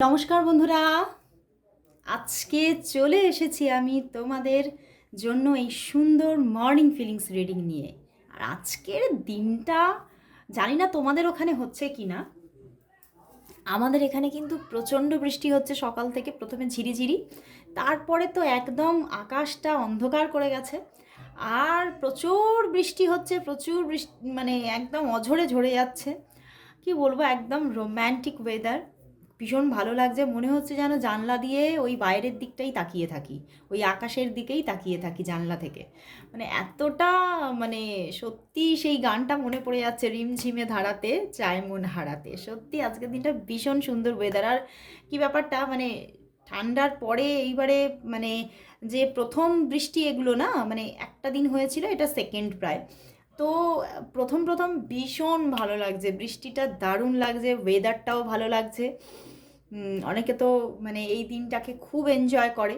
নমস্কার বন্ধুরা, আজকে চলে এসেছি আমি তোমাদের জন্য এই সুন্দর মর্নিং ফিলিংস রিডিং নিয়ে। আর আজকের দিনটা জানি না তোমাদের ওখানে হচ্ছে কি না, আমাদের এখানে কিন্তু প্রচণ্ড বৃষ্টি হচ্ছে সকাল থেকে। প্রথমে ঝিরিঝিরি, তারপরে তো একদম আকাশটা অন্ধকার করে গেছে। আর প্রচুর বৃষ্টি হচ্ছে, প্রচুর বৃষ্টি, মানে একদম অঝরে ঝরে যাচ্ছে। কি বলবো, একদম রোম্যান্টিক ওয়েদার। ভীষণ ভালো লাগছে, মনে হচ্ছে যেন জানলা দিয়ে ওই বাইরের দিকটাই তাকিয়ে থাকি, ওই আকাশের দিকেই তাকিয়ে থাকি জানলা থেকে। মানে এতটা, মানে সত্যি সেই গানটা মনে পড়ে যাচ্ছে, রিমঝিমে ধারাতে চায় মন হারাতে। সত্যি আজকের দিনটা ভীষণ সুন্দর ওয়েদার। আর কি ব্যাপারটা, মানে ঠান্ডার পরে এইবারে, মানে যে প্রথম বৃষ্টি এগুলো না, মানে একটা দিন হয়েছিল, এটা সেকেন্ড প্রায়। তো প্রথম প্রথম ভীষণ ভালো লাগছে, বৃষ্টিটা দারুণ লাগছে, ওয়েদারটাও ভালো লাগছে। অনেকে তো মানে এই দিনটাকে খুব এনজয় করে।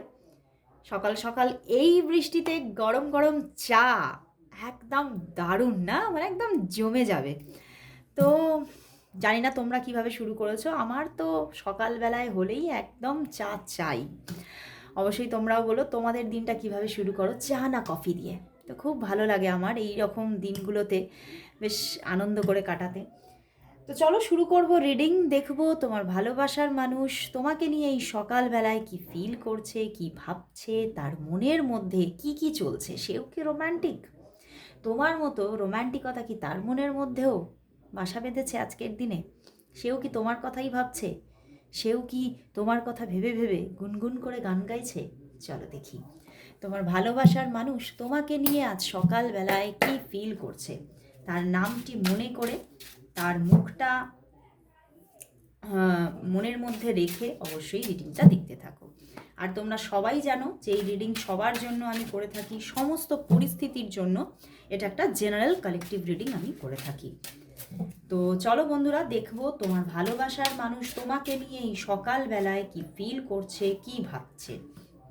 সকাল সকাল এই বৃষ্টিতে গরম গরম চা, একদম দারুণ না, মানে একদম জমে যাবে। তো জানি না তোমরা কিভাবে শুরু করেছো, আমার তো সকালবেলায় হলেই একদম চা চাই। অবশ্যই তোমরাও বলো তোমাদের দিনটা কিভাবে শুরু করো, চা না কফি দিয়ে। তো খুব ভালো লাগে আমার এই রকম দিনগুলোতে বেশ আনন্দ করে কাটাতে। তো চলো শুরু করব রিডিং। দেখবো তোমার ভালোবাসার মানুষ তোমাকে নিয়ে এই সকালবেলায় কি ফিল করছে, কি ভাবছে, তার মনের মধ্যে কি কি চলছে। সেও কি রোম্যান্টিক? তোমার মতো রোম্যান্টিকতা কি তার মনের মধ্যেও বাসা বেঁধেছে আজকের দিনে? সেও কি তোমার কথাই ভাবছে? সেও কি তোমার কথা ভেবে ভেবে গুনগুন করে গান গাইছে? চলো দেখি তোমার ভালোবাসার মানুষ তোমাকে নিয়ে আজ সকালবেলায় কি ফিল করছে। তার নামটি মনে করে, তার মুখটা মনের মধ্যে রেখে অবশ্যই রিডিংটা দেখতে থাকো। আর তোমরা সবাই জানো যে এই রিডিং সবার জন্য আমি করে থাকি, সমস্ত পরিস্থিতির জন্য। এটা একটা জেনারেল কালেকটিভ রিডিং আমি করে থাকি। তো চলো বন্ধুরা, দেখবো তোমার ভালোবাসার মানুষ তোমাকে নিয়ে এই সকালবেলায় কি ফিল করছে, কি ভাবছে।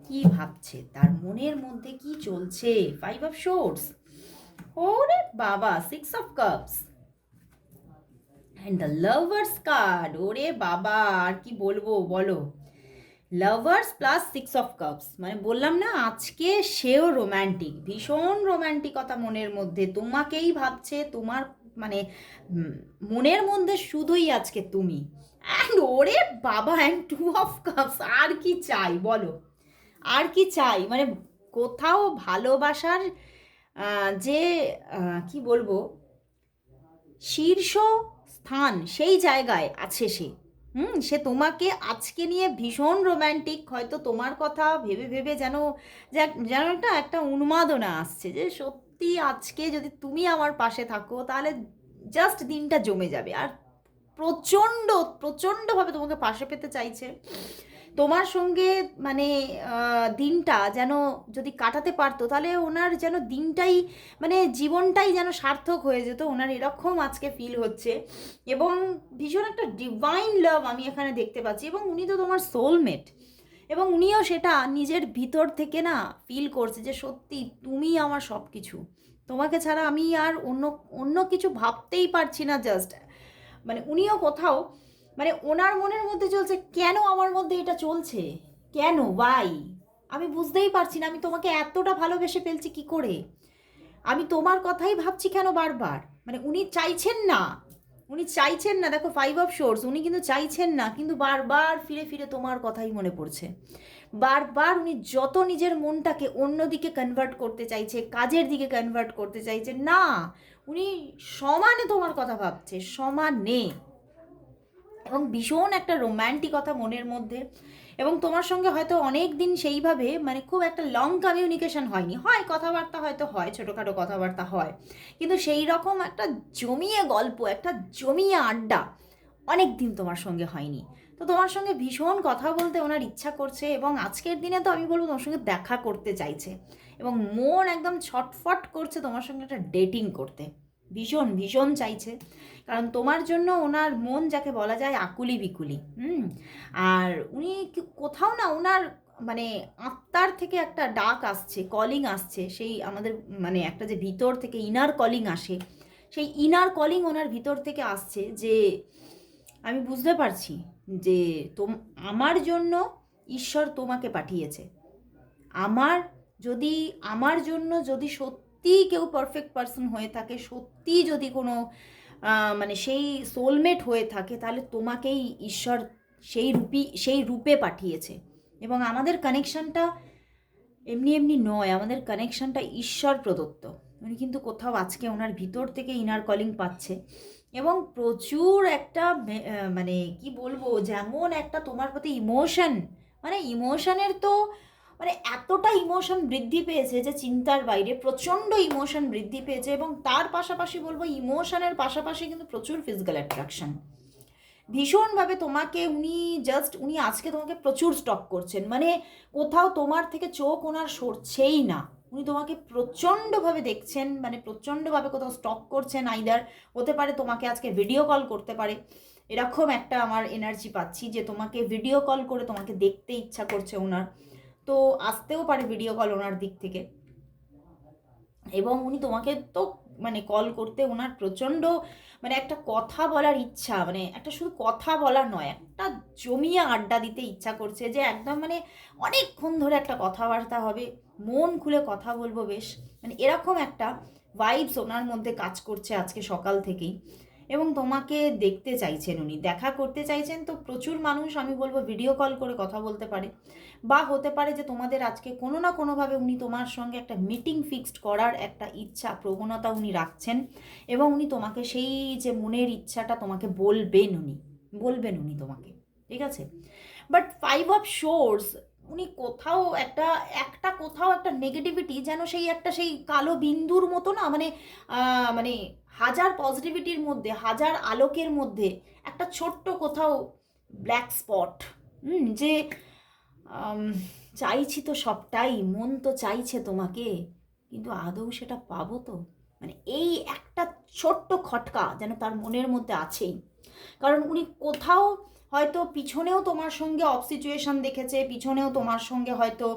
কি ভাবছে, তার মনের মধ্যে কি চলছে। 5 of Swords, ওরে বাবা, 6 of Cups and the lovers card. ওরে বাবা, আর কি বলবো বলো। লাভার্স প্লাস 6 of Cups, মানে বললাম না আজকে সেও রোম্যান্টিক, ভীষণ রোম্যান্টিকতা মনের মধ্যে। তোমাকেই ভাবছে, তোমার মানে মনের মধ্যে শুধুই আজকে তুমি। অ্যান্ড ওরে বাবা, অ্যান্ড 2 of Cups। আর কি চাই বলো, আর কি চাই? মানে কোথাও ভালোবাসার যে কি বলবো, শীর্ষ স্থান, সেই জায়গায় আছে সে। সে তোমাকে আজকে নিয়ে ভীষণ রোম্যান্টিক। হয়তো তোমার কথা ভেবে ভেবে যেন যেন একটা একটা উন্মাদনা আসছে যে সত্যি আজকে যদি তুমি আমার পাশে থাকো তাহলে জাস্ট দিনটা জমে যাবে। আর প্রচণ্ড প্রচণ্ডভাবে তোমাকে পাশে পেতে চাইছে, তোমার সঙ্গে। মানে দিনটা যেন যদি কাটাতে পারতো তাহলে ওনার যেন দিনটাই, মানে জীবনটাই যেন সার্থক হয়ে যেত ওনার, এরকম আজকে ফিল হচ্ছে। এবং ভীষণ একটা ডিভাইন লাভ আমি এখানে দেখতে পাচ্ছি। এবং উনি তো তোমার সোলমেট, এবং উনিও সেটা নিজের ভিতর থেকে না ফিল করছে যে সত্যি তুমি আমার সব কিছু। তোমাকে ছাড়া আমি আর অন্য অন্য কিছু ভাবতেই পারছি না। জাস্ট মানে উনিও কোথাও, মানে ওনার মনের মধ্যে চলছে কেন আমার মধ্যে এটা চলছে, কেন, ওয়াই, আমি বুঝতেই পারছি না। আমি তোমাকে এতটা ভালোবেসে ফেলছি কি করে, আমি তোমার কথাই ভাবছি কেন বারবার। মানে উনি চাইছেন না, উনি চাইছেন না। দেখো 5 of Swords, উনি কিন্তু চাইছেন না, কিন্তু বারবার ফিরে ফিরে তোমার কথাই মনে পড়ছে। বারবার উনি যত নিজের মনটাকে অন্যদিকে কনভার্ট করতে চাইছে, কাজের দিকে কনভার্ট করতে চাইছে না, উনি সমানে তোমার কথা ভাবছে, সমানে। এবং ভীষণ একটা রোম্যান্টিকতা মনের মধ্যে। এবং তোমার সঙ্গে হয়তো অনেক দিন সেইভাবে, মানে খুব একটা লং কমিউনিকেশন হয়নি, হয় কথাবার্তা হয়তো হয়, ছোটোখাটো কথাবার্তা হয়, কিন্তু সেই রকম একটা জমিয়ে গল্প, একটা জমিয়ে আড্ডা অনেক দিন তোমার সঙ্গে হয়নি। তো তোমার সঙ্গে ভীষণ কথা বলতে ওনার ইচ্ছা করছে, এবং আজকের দিনে তো আমি বলবো তোমার সঙ্গে দেখা করতে চাইছে, এবং মন একদম ছটফট করছে তোমার সঙ্গে একটা ডেটিং করতে। ভীষণ ভীষণ চাইছে, কারণ তোমার জন্য ওনার মন যাকে বলা যায় আকুলি বিকুলি। আর উনি কোথাও না ওনার, মানে আত্মার থেকে একটা ডাক আসছে, কলিং আসছে, সেই আমাদের মানে একটা যে ভিতর থেকে ইনার কলিং আসে, সেই ইনার কলিং ওনার ভিতর থেকে আসছে যে আমি বুঝতে পারছি যে আমার জন্য ঈশ্বর তোমাকে পাঠিয়েছে। আমার যদি আমার জন্য যদি সত্যিই কেউ পারফেক্ট পার্সন হয়ে থাকে, সত্যিই যদি কোনো মানে সেই সোলমেট হয়ে থাকে, তাহলে তোমাকেই ঈশ্বর সেই রূপে পাঠিয়েছে। এবং আমাদের কানেকশানটা এমনি এমনি নয়, আমাদের কানেকশানটা ঈশ্বর প্রদত্ত। উনি কিন্তু কোথাও আজকে ওনার ভিতর থেকে ইনার কলিং পাচ্ছে এবং প্রচুর একটা মানে কি বলবো, যেমন একটা তোমার প্রতি ইমোশন, মানে ইমোশনের তো মানে এতটা ইমোশন বৃদ্ধি পেয়েছে যে চিন্তার বাইরে, প্রচণ্ড ইমোশন বৃদ্ধি পেয়েছে। এবং তার পাশাপাশি বলবো ইমোশনের পাশাপাশি কিন্তু প্রচুর ফিজিক্যাল অ্যাট্রাকশন ভীষণভাবে তোমাকে উনি আজকে তোমাকে প্রচুর স্টক করছেন। মানে কোথাও তোমার থেকে চোখ ওনার সরছেই না, উনি তোমাকে প্রচণ্ডভাবে দেখছেন, মানে প্রচণ্ডভাবে কোথাও স্টক করছেন। আইদার হতে পারে তোমাকে আজকে ভিডিও কল করতে পারে, এরকম একটা আমার এনার্জি পাচ্ছি যে তোমাকে ভিডিও কল করে তোমাকে দেখতে ইচ্ছা করছে ওনার। তো আসতেও পারে ভিডিও কল ওনার দিক থেকে। এবং উনি তোমাকে তো মানে কল করতে ওনার প্রচণ্ড মানে একটা কথা বলার ইচ্ছা, মানে একটা শুধু কথা বলা নয়, একটা জমিয়ে আড্ডা দিতে ইচ্ছা করছে, যে একদম মানে অনেকক্ষণ ধরে একটা কথাবার্তা হবে, মন খুলে কথা বলবো বেশ, মানে এরকম একটা ভাইবস ওনার মধ্যে কাজ করছে আজকে সকাল থেকেই। এবং তোমাকে দেখতে চাইছেন, উনি দেখা করতে চাইছেন। তো প্রচুর মানুষ আমি বলবো ভিডিও কল করে কথা বলতে পারে, বা হতে পারে যে তোমাদের আজকে কোনো না কোনোভাবে উনি তোমার সঙ্গে একটা মিটিং ফিক্সড করার একটা ইচ্ছা প্রবণতা উনি রাখছেন। এবং উনি তোমাকে সেই যে মনের ইচ্ছাটা তোমাকে বলবেন উনি তোমাকে, ঠিক আছে। বাট 5 অফ শোর্স, উনি কোথাও কোথাও একটা নেগেটিভিটি, যেন সেই কালো বিন্দুর মতো না, মানে মানে হাজার পজিটিভিটির মধ্যে, হাজার আলোকের মধ্যে একটা ছোট্ট কোথাও ব্ল্যাক স্পট। যে চাইছি তো সবটাই, মন তো চাইছে তোমাকে, কিন্তু আদৌ সেটা পাবো তো? মানে এই একটা ছোট্ট খটকা যেন তার মনের মধ্যে আছেই। কারণ উনি কোথাও হয়তো পিছনেও তোমার সঙ্গে অফ সিচুয়েশান দেখেছে, পিছনেও তোমার সঙ্গে হয়তো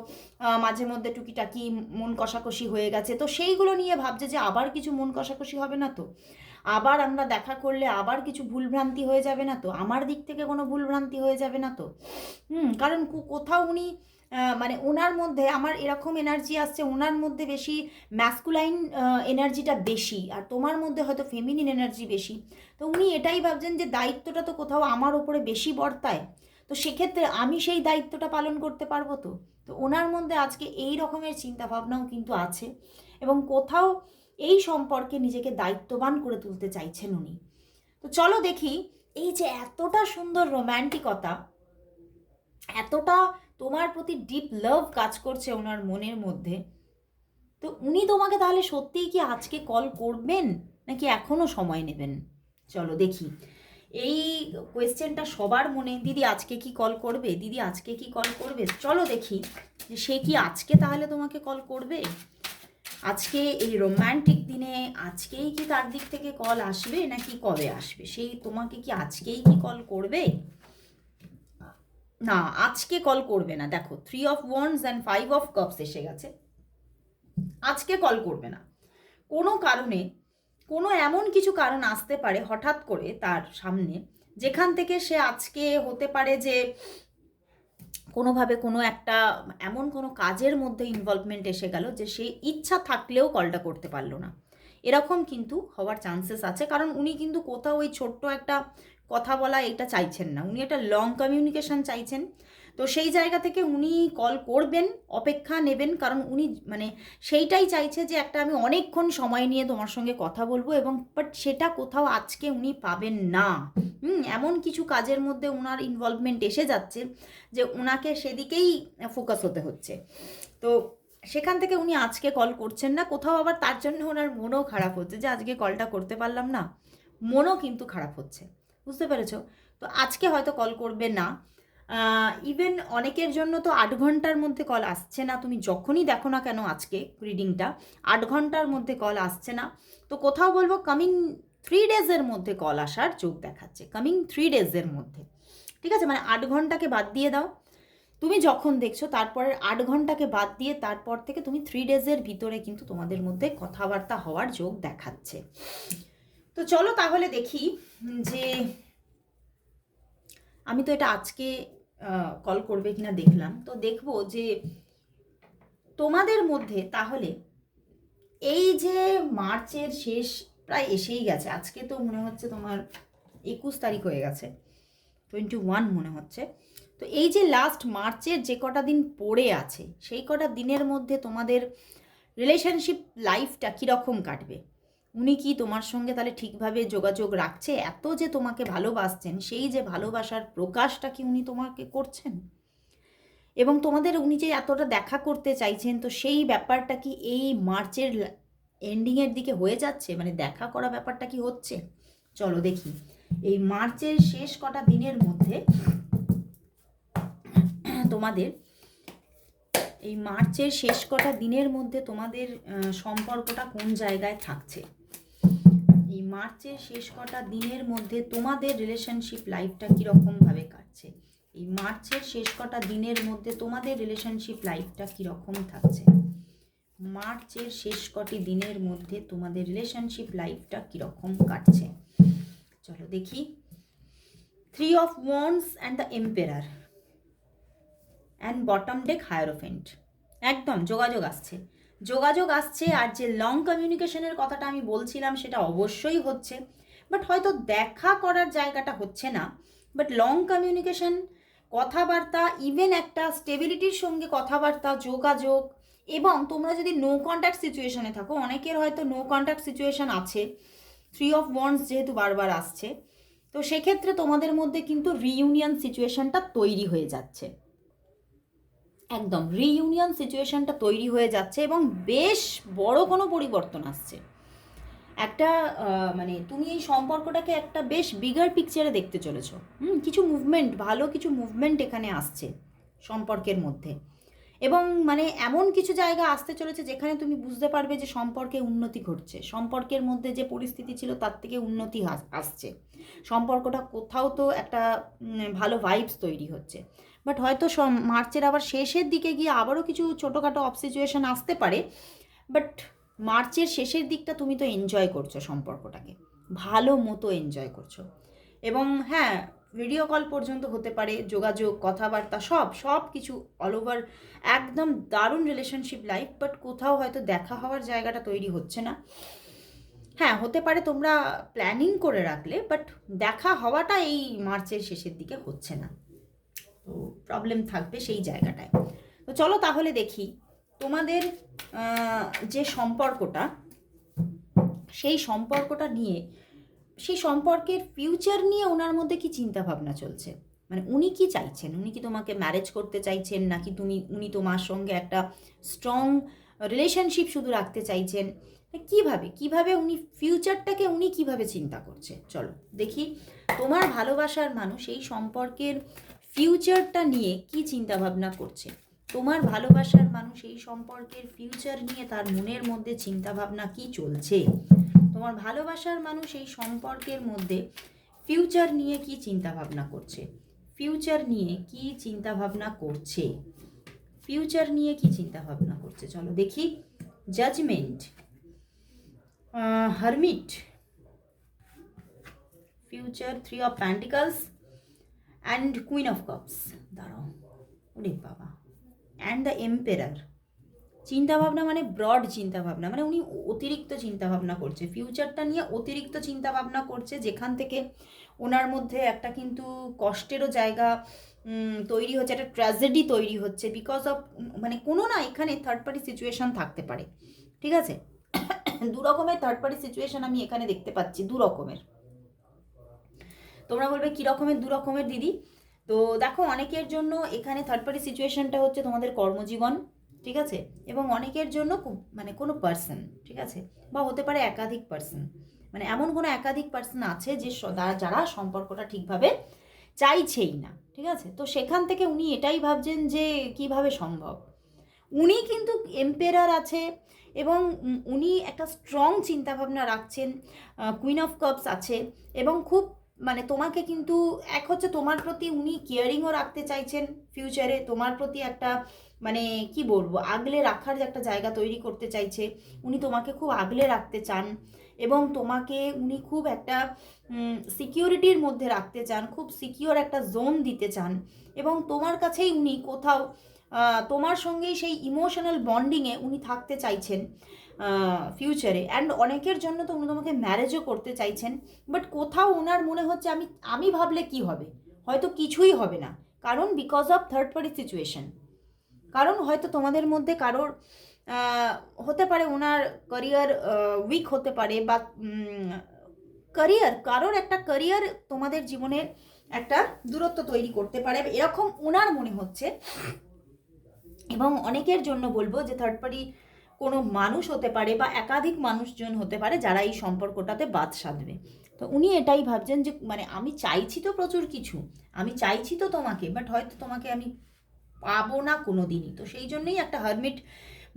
মাঝে মধ্যে টুকিটাকি মন কষাকষি হয়ে গেছে। তো সেইগুলো নিয়ে ভাবছে যে আবার কিছু মন কষাকষি হবে না তো, আবার আমরা দেখা করলে আবার কিছু ভুলভ্রান্তি হয়ে যাবে না তো, আমার দিক থেকে কোনো ভুলভ্রান্তি হয়ে যাবে না তো। কারণ কোথাও উনি মানে ওনার মধ্যে আমার এরকম এনার্জি আসছে, ওনার মধ্যে বেশি ম্যাসকুলাইন এনার্জিটা বেশি, আর তোমার মধ্যে হয়তো ফেমিনিন এনার্জি বেশি। তো উনি এটাই ভাবছেন যে দায়িত্বটা তো কোথাও আমার ওপরে বেশি বর্তায়, তো সেক্ষেত্রে আমি সেই দায়িত্বটা পালন করতে পারবো তো। তো ওনার মধ্যে আজকে এই রকমের চিন্তাভাবনাও কিন্তু আছে। এবং কোথাও এই সম্পর্কে নিজেকে দায়িত্ববান করে তুলতে চাইছেন উনি। তো চলো দেখি, এই যে এতটা সুন্দর রোম্যান্টিকতা, এতটা তোমার প্রতি ডিপ লাভ কাজ করছে ওনার মনের মধ্যে, তো উনি তোমাকে তাহলে সত্যিই কি আজকে কল করবেন, নাকি এখনও সময় নেবেন? চলো দেখি। এই কোয়েশ্চেনটা সবার মনে, দিদি আজকে কি কল করবে, দিদি আজকে কি কল করবে। চলো দেখি যে সে কি আজকে তাহলে তোমাকে কল করবে। আজকে এই রোম্যান্টিক দিনে আজকেই কি তার দিক থেকে কল আসবে, নাকি কবে আসবে? সেই তোমাকে কি আজকেই কি কল করবে? না, আজকে কল করবে না। দেখো 3 of wands and 5 of cups এসে গেছে। আজকে কল করবে না। কোনো কারণে, কোনো এমন কিছু কারণ আসতে পারে হঠাৎ করে তার সামনে, যেখান থেকে সে আজকে হতে পারে যে কোনোভাবে কোনো একটা এমন কোনো কাজের মধ্যে ইনভলভমেন্ট এসে গেল যে সে ইচ্ছা থাকলেও কলটা করতে পারলো না। এরকম কিন্তু হওয়ার চান্সেস আছে। কারণ উনি কিন্তু কোথাও ওই ছোট্ট একটা কথা বলা এটা চাইছেন না, উনি একটা লং কমিউনিকেশন চাইছেন। তো সেই জায়গা থেকে উনি কল করবেন, অপেক্ষা নেবেন, কারণ উনি মানে সেইটাই চাইছে যে একটা আমি অনেকক্ষণ সময় নিয়ে তোমার সঙ্গে কথা বলবো। এবং বাট সেটা কোথাও আজকে উনি পাবেন না। এমন কিছু কাজের মধ্যে ওনার ইনভলভমেন্ট এসে যাচ্ছে যে ওনাকে সেদিকেই ফোকাস হতে হচ্ছে। তো সেখান থেকে উনি আজকে কল করছেন না। কোথাও আবার তার জন্য ওনার মনও খারাপ হচ্ছে যে আজকে কলটা করতে পারলাম না, মনও কিন্তু খারাপ হচ্ছে, বুঝতে পেরেছো? তো আজকে হয়তো কল করবে না। ইভেন অনেকের জন্য তো 8 ঘন্টার মধ্যে কল আসছে না। তুমি যখনই দেখো না কেন আজকে রিডিংটা, 8 ঘন্টার মধ্যে কল আসছে না। তো কোথাও বলবো কামিং 3 ডেজের মধ্যে কল আসার যোগ দেখাচ্ছে, কামিং 3 ডেজের মধ্যে, ঠিক আছে। মানে 8 ঘন্টাকে বাদ দিয়ে দাও, তুমি যখন দেখছো তারপরের 8 ঘন্টাকে বাদ দিয়ে তারপর থেকে তুমি 3 ডেজের ভিতরে কিন্তু তোমাদের মধ্যে কথাবার্তা হওয়ার যোগ দেখাচ্ছে। তো চলো তাহলে দেখি যে আমি তো এটা আজকে কল করবে কিনা দেখলাম, তো দেখবো যে তোমাদের মধ্যে তাহলে এই যে মার্চের শেষ প্রায় এসেই গেছে, আজকে তো মনে হচ্ছে তোমার 21 তারিখ হয়ে গেছে, 21 মনে হচ্ছে। তো এই যে লাস্ট মার্চের যে কটা দিন পড়ে আছে, সেই কটা দিনের মধ্যে তোমাদের রিলেশনশিপ লাইফটা কীরকম কাটবে? উনি কি তোমার সঙ্গে তাহলে ঠিকভাবে যোগাযোগ রাখছে? এত যে তোমাকে ভালোবাসছেন, সেই যে ভালোবাসার প্রকাশটা কি উনি তোমাকে করছেন? এবং তোমাদের উনি যে এতটা দেখা করতে চাইছেন, তো সেই ব্যাপারটা কি এই মার্চের এন্ডিংয়ের দিকে হয়ে যাচ্ছে? মানে দেখা করা ব্যাপারটা কি হচ্ছে? চলো দেখি এই মার্চের শেষ কটা দিনের মধ্যে তোমাদের এই মার্চের শেষ কটা দিনের মধ্যে তোমাদের সম্পর্কটা কোন জায়গায় থাকছে। এই মার্চের শেষ কটা দিনের মধ্যে তোমাদের রিলেশনশিপ লাইফটা কীরকমভাবে কাটছে? এই মার্চের শেষ কটা দিনের মধ্যে তোমাদের রিলেশনশিপ লাইফটা কীরকম থাকছে? মার্চের শেষ কটি দিনের মধ্যে তোমাদের রিলেশনশিপ লাইফটা কীরকম কাটছে? চলো দেখি। 3 of Wands and the emperor and bottom day hierophant. একদম যোগাযোগ আসছে, যোগাযোগ আসছে। আর যে লং কমিউনিকেশনের কথাটা আমি বলছিলাম সেটা অবশ্যই হচ্ছে, বাট হয়তো দেখা করার জায়গাটা হচ্ছে না, বাট লং কমিউনিকেশন, কথাবার্তা, ইভেন একটা স্টেবিলিটির সঙ্গে কথাবার্তা, যোগাযোগ। এবং তোমরা যদি নো কন্ট্যাক্ট সিচুয়েশনে থাকো, অনেকের হয়তো নো কন্ট্যাক্ট সিচুয়েশন আছে, 3 of Wands যেহেতু বারবার আসছে, তো সেক্ষেত্রে তোমাদের মধ্যে কিন্তু রিইউনিয়ন সিচুয়েশনটা তৈরি হয়ে যাচ্ছে। একদম রিইউনিয়ন সিচুয়েশনটা তৈরি হয়ে যাচ্ছে এবং বেশ বড় কোনো পরিবর্তন আসছে। একটা মানে তুমি এই সম্পর্কটাকে একটা বেশ বিগার পিকচারে দেখতে চলেছো। কিছু মুভমেন্ট, ভালো কিছু মুভমেন্ট এখানে আসছে সম্পর্কের মধ্যে। এবং মানে এমন কিছু জায়গা আসতে চলেছে যেখানে তুমি বুঝতে পারবে যে সম্পর্কে উন্নতি ঘটছে, সম্পর্কের মধ্যে যে পরিস্থিতি ছিল তার থেকে উন্নতি আসছে, সম্পর্কটা কোথাও তো একটা ভালো ভাইবস তৈরি হচ্ছে। বাট হয়তো মার্চের আবার শেষের দিকে গিয়ে আবারও কিছু ছোটোখাটো অফ সিচুয়েশান আসতে পারে, বাট মার্চের শেষের দিকটা তুমি তো এনজয় করছো সম্পর্কটাকে, ভালো মতো এনজয় করছো। এবং হ্যাঁ, ভিডিও কল পর্যন্ত হতে পারে, যোগাযোগ, কথাবার্তা, সব কিছু অল ওভার একদম দারুণ রিলেশনশিপ লাইফ। বাট কোথাও হয়তো দেখা হওয়ার জায়গাটা তৈরি হচ্ছে না। হ্যাঁ, হতে পারে তোমরা প্ল্যানিং করে রাখলে, বাট দেখা হওয়াটা এই মার্চের শেষের দিকে হচ্ছে না, তো প্রবলেম থাকবে সেই জায়গাটায়। তো চলো তাহলে দেখি তোমাদের যে সম্পর্কটা, সেই সম্পর্কটা নিয়ে, সেই সম্পর্কের ফিউচার নিয়ে ওনার মধ্যে কি চিন্তা ভাবনা চলছে। মানে উনি কি চাইছেন? উনি কি তোমাকে ম্যারেজ করতে চাইছেন, নাকি উনি তোমার সঙ্গে একটা স্ট্রং রিলেশনশিপ শুধু রাখতে চাইছেন? কিভাবে উনি ফিউচারটাকে উনি কিভাবে চিন্তা করছে? চলো দেখি তোমার ভালোবাসার মানুষ এই সম্পর্কের ফিউচারটা নিয়ে কি চিন্তা ভাবনা করছে। তোমার ভালোবাসার মানুষ এই সম্পর্কের ফিউচার নিয়ে তার মনের মধ্যে চিন্তা ভাবনা কি চলছে। তোমার ভালোবাসার মানুষ এই সম্পর্কের মধ্যে ফিউচার নিয়ে কি চিন্তা ভাবনা করছে, ফিউচার নিয়ে কি চিন্তা ভাবনা করছে, ফিউচার নিয়ে কি চিন্তা ভাবনা করছে। চলো দেখি। Judgment, hermit, future, 3 of Pentacles and queen of cups. দাঁড়াও, ওরে বাবা, অ্যান্ড দ্য এম্পেরার। চিন্তাভাবনা মানে ব্রড চিন্তাভাবনা, মানে উনি অতিরিক্ত চিন্তাভাবনা করছে, ফিউচারটা নিয়ে অতিরিক্ত চিন্তাভাবনা করছে, যেখান থেকে ওনার মধ্যে একটা কিন্তু কষ্টেরও জায়গা তৈরি হচ্ছে, একটা ট্র্যাজেডি তৈরি হচ্ছে বিকজ অফ মানে কোনো না এখানে থার্ড পার্টি সিচুয়েশান থাকতে পারে। ঠিক আছে, দু রকমের থার্ড পার্টি সিচুয়েশান আমি এখানে দেখতে পাচ্ছি, দু রকমের। তোমরা বলবে কী রকমের দু রকমের দিদি? তো দেখো, অনেকের জন্য এখানে থার্ড পার্টি সিচুয়েশানটা হচ্ছে তোমাদের কর্মজীবন, ঠিক আছে, এবং অনেকের জন্য মানে কোনো পার্সন, ঠিক আছে, বা হতে পারে একাধিক পার্সন, মানে এমন কোনো একাধিক পার্সন আছে যে যারা সম্পর্কটা ঠিকভাবে চাইছেই না, ঠিক আছে। তো সেখান থেকে উনি এটাই ভাবছেন যে কিভাবে সম্ভব। উনি কিন্তু এম্পেরার আছে এবং উনি একটা স্ট্রং চিন্তাভাবনা রাখছেন, কুইন অফ কাপস আছে, এবং খুব মানে তোমাকে কিন্তু এক হচ্ছে তোমার প্রতি উনি কেয়ারিংও রাখতে চাইছেন ফিউচারে, তোমার প্রতি একটা মানে কি বলবো আগলে রাখার যে একটা জায়গা তৈরি করতে চাইছে, উনি তোমাকে খুব আগলে রাখতে চান। এবং তোমাকে উনি খুব একটা সিকিউরিটির মধ্যে রাখতে চান, খুব সিকিউর একটা জোন দিতে চান, এবং তোমার কাছেই উনি কোথাও তোমার সঙ্গেই সেই ইমোশনাল বন্ডিংয়ে উনি থাকতে চাইছেন ফিউচারে। অ্যান্ড অনেকের জন্য তো উনি তোমাকে ম্যারেজও করতে চাইছেন, বাট কোথাও ওনার মনে হচ্ছে আমি ভাবলে কি হবে, হয়তো কিছুই হবে না, কারণ because of third party situation. কারণ হয়তো তোমাদের মধ্যে কারোর হতে পারে ওনার ক্যারিয়ার উইক হতে পারে, বা কারোর একটা ক্যারিয়ার তোমাদের জীবনে একটা দূরত্ব তৈরি করতে পারে, এরকম ওনার মনে হচ্ছে। এবং অনেকের জন্য বলবো যে থার্ড পার্টি কোনো মানুষ হতে পারে বা একাধিক মানুষজন হতে পারে যারা এই সম্পর্কটাতে বাদ সাধবে। তো উনি এটাই ভাবছেন যে মানে আমি চাইছি তো প্রচুর কিছু, আমি চাইছি তো তোমাকে, বাট হয়তো তোমাকে আমি পাবো না কোনো দিনই। তো সেই জন্যই একটা হারমিট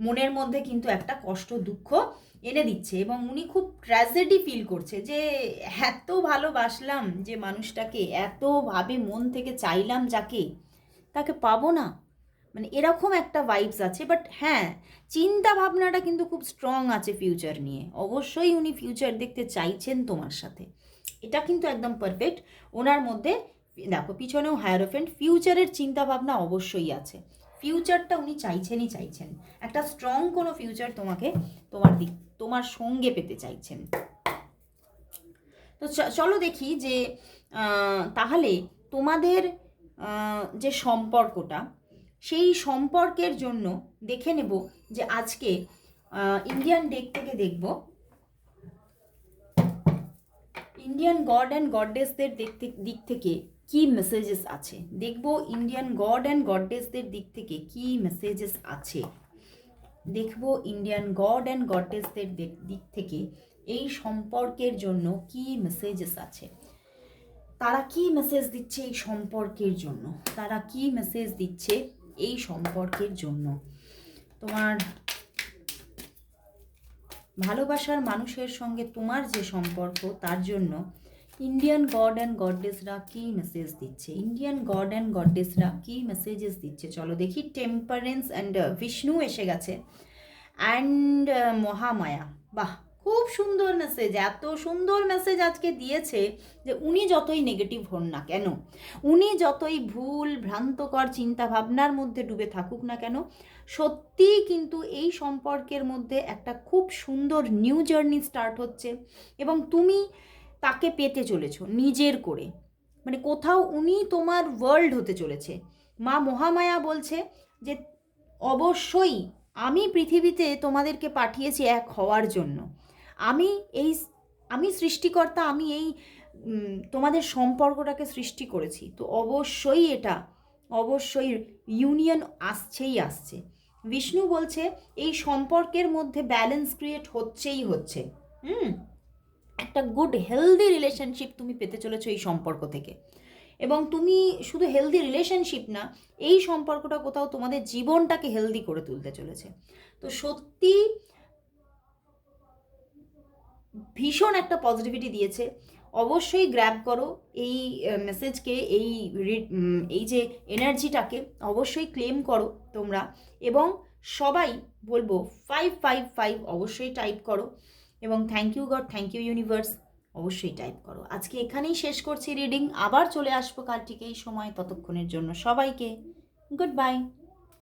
মনের মধ্যে কিন্তু একটা কষ্ট দুঃখ এনে দিচ্ছে, এবং উনি খুব ট্র্যাজেডি ফিল করছে যে এত ভালোবাসলাম যে মানুষটাকে, এতভাবে মন থেকে চাইলাম যাকে, তাকে পাবো না, মানে এরকম একটা ভাইবস আছে। বাট হ্যাঁ, চিন্তা ভাবনাটা কিন্তু খুব স্ট্রং আছে ফিউচার নিয়ে, অবশ্যই উনি ফিউচার দেখতে চাইছেন তোমার সাথে, এটা কিন্তু একদম পারফেক্ট ওনার মধ্যে। দেখো পিছনেও হায়ারোফেন্ট, ফিউচারের চিন্তা ভাবনা অবশ্যই আছে, ফিউচারটা উনি চাইছেন, একটা স্ট্রং কোনো ফিউচার তোমাকে তোমার সঙ্গে পেতে চাইছেন। তো চলো দেখি যে তাহলে তোমাদের যে সম্পর্কটা, সেই সম্পর্কের জন্য দেখে নেব যে আজকে ইন্ডিয়ান ডেক থেকে দেখব ইন্ডিয়ান গড অ্যান্ড গডেসদের দিক থেকে কি মেসেজেস আছে। দেখব ইন্ডিয়ান গড অ্যান্ড গডেসদের দিক থেকে কি মেসেজেস আছে, দেখব ইন্ডিয়ান গড অ্যান্ড গডেসদের দিক থেকে এই সম্পর্কের জন্য কি মেসেজেস আছে, তারা কি মেসেজ দিচ্ছে এই সম্পর্কের জন্য, তারা কি মেসেজ দিচ্ছে এই সম্পর্কের জন্য। তোমার ভালোবাসার মানুষের সঙ্গে তোমার যে সম্পর্ক, তার জন্য ইন্ডিয়ান গড অ্যান্ড গডেসরা কি মেসেজ দিচ্ছে, ইন্ডিয়ান গড অ্যান্ড গডেসরা কি মেসেজেস দিচ্ছে। চলো দেখি। টেম্পারেন্স অ্যান্ড বিষ্ণু এসে গেছে, অ্যান্ড মহামায়া। বাহ, খুব সুন্দর মেসেজ, এত সুন্দর মেসেজ আজকে দিয়েছে যে উনি যতই নেগেটিভ হন না কেন, উনি যতই ভুল ভ্রান্তকর চিন্তা ভাবনার মধ্যে ডুবে থাকুক না কেন, সত্যি কিন্তু এই সম্পর্কের মধ্যে একটা খুব সুন্দর নিউ জার্নি স্টার্ট হচ্ছে, এবং তুমি তাকে পেতে চলেছো নিজের করে, মানে কোথাও উনি তোমার ওয়ার্ল্ড হতে চলেছে। মা মহামায়া বলছে যে অবশ্যই আমি পৃথিবীতে তোমাদেরকে পাঠিয়েছি এক হওয়ার জন্য, আমি সৃষ্টিকর্তা, আমি এই তোমাদের সম্পর্কটাকে সৃষ্টি করেছি, তো অবশ্যই ইউনিয়ন আসছে। বিষ্ণু বলছে এই সম্পর্কের মধ্যে ব্যালেন্স ক্রিয়েট হচ্ছে। একটা গুড হেলদি রিলেশনশিপ তুমি পেতে চলেছো এই সম্পর্ক থেকে, এবং তুমি শুধু হেলদি রিলেশনশিপ না, এই সম্পর্কটা কোথাও তোমাদের জীবনটাকে হেলদি করে তুলতে চলেছে। তো সত্যি ভীষণ একটা পজিটিভিটি দিয়েছে, অবশ্যই গ্র্যাব করো এই মেসেজকে, এই যে এনার্জিটাকে অবশ্যই ক্লেম করো তোমরা, এবং সবাই বলবো 555 অবশ্যই টাইপ করো, এবং thank you God, thank you universe অবশ্যই টাইপ করো। আজকে এখানেই শেষ করছি রিডিং, আবার চলে আসবো কাল ঠিক এই সময়, ততক্ষণের জন্য সবাইকে গুড বাই।